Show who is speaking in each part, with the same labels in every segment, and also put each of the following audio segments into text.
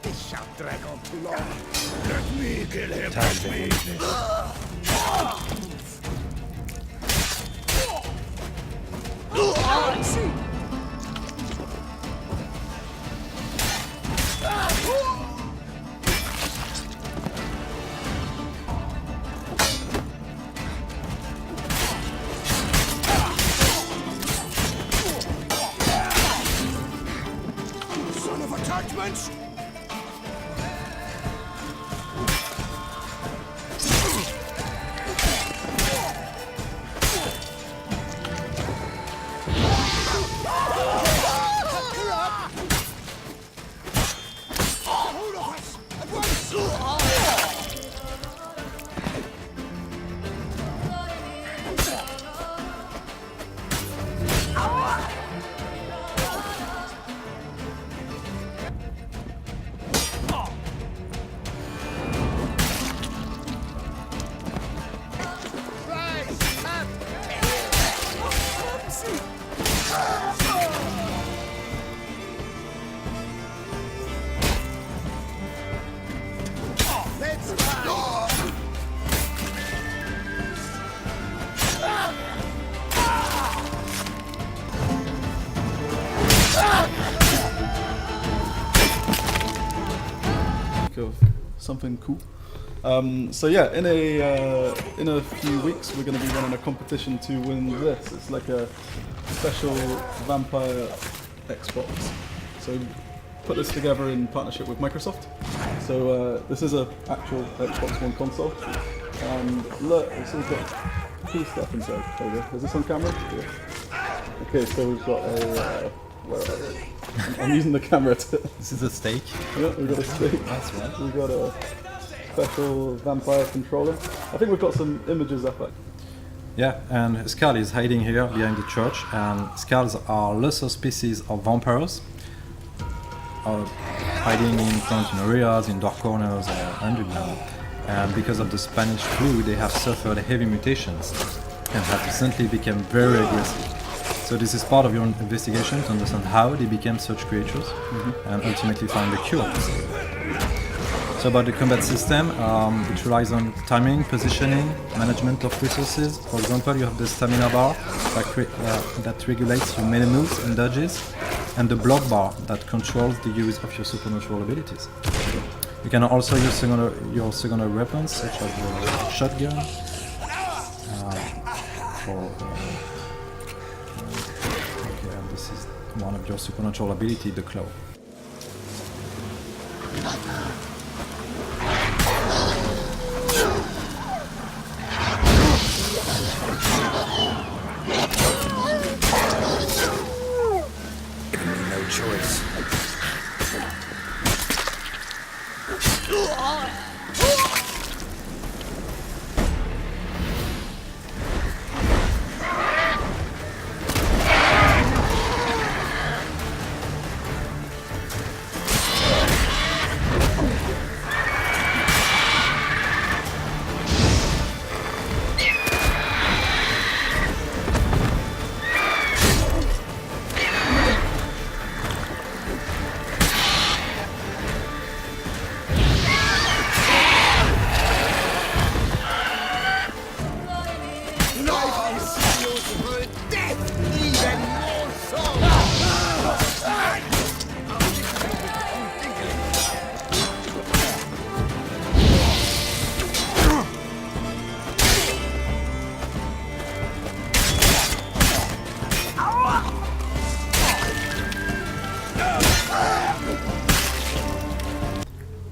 Speaker 1: This shan't drag on too long. Let me kill him.
Speaker 2: Time to leave this.
Speaker 1: Son of attachments!
Speaker 3: Of something cool. So yeah, in a few weeks we're going to be running a competition to win this. It's like a special Vampyr Xbox. So we put this together in partnership with Microsoft. So this is a actual Xbox One console. And look, it's all got cool stuff inside. There we go. Is this on camera? Yeah. Okay, so we've got a where are we? I'm using the camera to...
Speaker 2: This is a steak.
Speaker 3: Yeah, we've got a steak.
Speaker 2: That's right.
Speaker 3: We've got a special Vampyr controller. I think we've got some images up there.
Speaker 2: Yeah, and Skull is hiding here behind the church, and skulls are lesser species of vampires, hiding in mountain areas, in dark corners, or underground. And because of the Spanish flu, they have suffered heavy mutations and have recently become very aggressive. So this is part of your investigation to understand how they became such creatures and ultimately find the cure. So about the combat system, it relies on timing, positioning, management of resources. For example, you have the stamina bar that regulates your melee moves and dodges, and the block bar that controls the use of your supernatural abilities. You can also use your secondary weapons, such as the shotgun, this is one of your supernatural ability, the claw.
Speaker 1: Giving me no choice.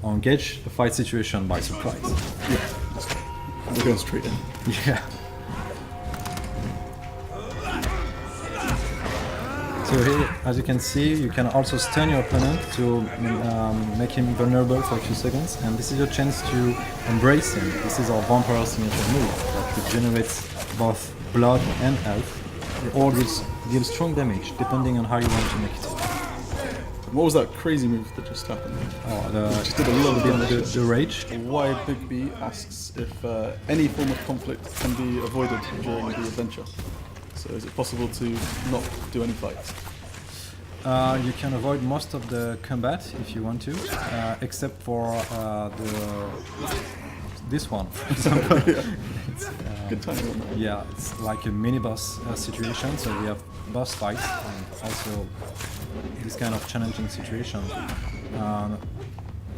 Speaker 2: Engage the fight situation by surprise.
Speaker 3: Yeah, we're going straight in.
Speaker 2: Yeah. So here, as you can see, you can also stun your opponent to make him vulnerable for a few seconds, and this is your chance to embrace him. This is our Vampyr signature move that regenerates both blood and health, or deals strong damage depending on how you want to make it.
Speaker 3: What was that crazy move that just happened?
Speaker 2: Just did a little bit of the rage.
Speaker 3: Why Big B asks if any form of conflict can be avoided during the adventure. So is it possible to not do any fights?
Speaker 2: You can avoid most of the combat if you want to, except for this one, for example. It's,
Speaker 3: Good timing.
Speaker 2: yeah, it's like a mini boss situation. So we have boss fights and also this kind of challenging situation.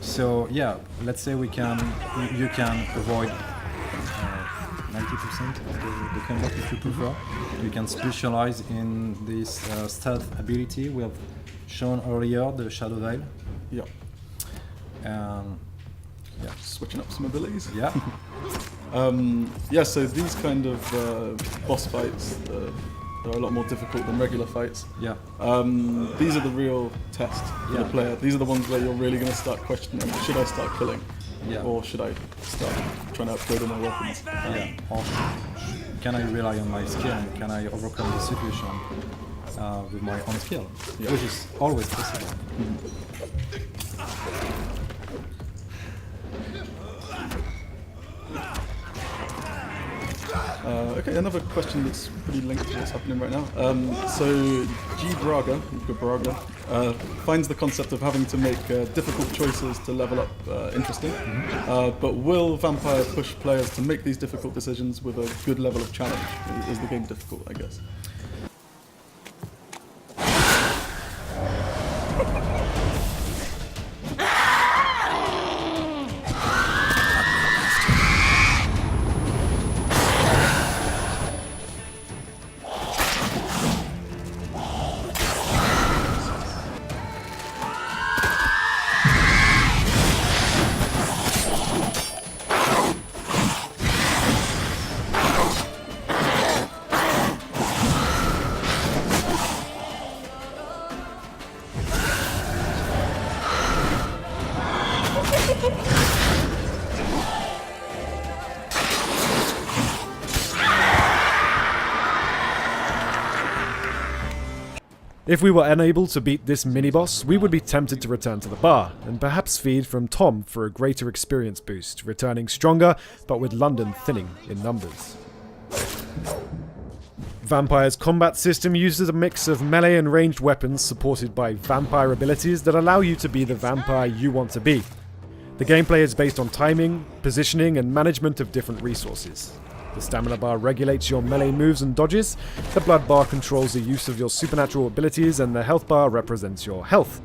Speaker 2: So yeah, let's say you can avoid 90% of the combat if you prefer. You can specialize in this stealth ability we have shown earlier, the Shadow Veil.
Speaker 3: Yeah.
Speaker 2: Yeah.
Speaker 3: Switching up some abilities.
Speaker 2: Yeah.
Speaker 3: Yeah, so these kind of boss fights are a lot more difficult than regular fights.
Speaker 2: Yeah.
Speaker 3: These are the real test for the player. These are the ones where you're really going to start questioning, should I start killing?
Speaker 2: Yeah.
Speaker 3: Or should I start trying to upgrade all my weapons?
Speaker 2: Yeah. Or can I rely on my skill? Can I overcome the situation with my own skill?
Speaker 3: Yeah.
Speaker 2: Which is always possible.
Speaker 3: Okay, another question that's pretty linked to what's happening right now. So G. Braga finds the concept of having to make difficult choices to level up interesting, but will Vampyr push players to make these difficult decisions with a good level of challenge? Is the game difficult, I guess?
Speaker 4: If we were unable to beat this mini-boss, we would be tempted to return to the bar, and perhaps feed from Tom for a greater experience boost, returning stronger, but with London thinning in numbers. Vampyr's combat system uses a mix of melee and ranged weapons supported by vampire abilities that allow you to be the vampire you want to be. The gameplay is based on timing, positioning, and management of different resources. The stamina bar regulates your melee moves and dodges, the blood bar controls the use of your supernatural abilities, and the health bar represents your health.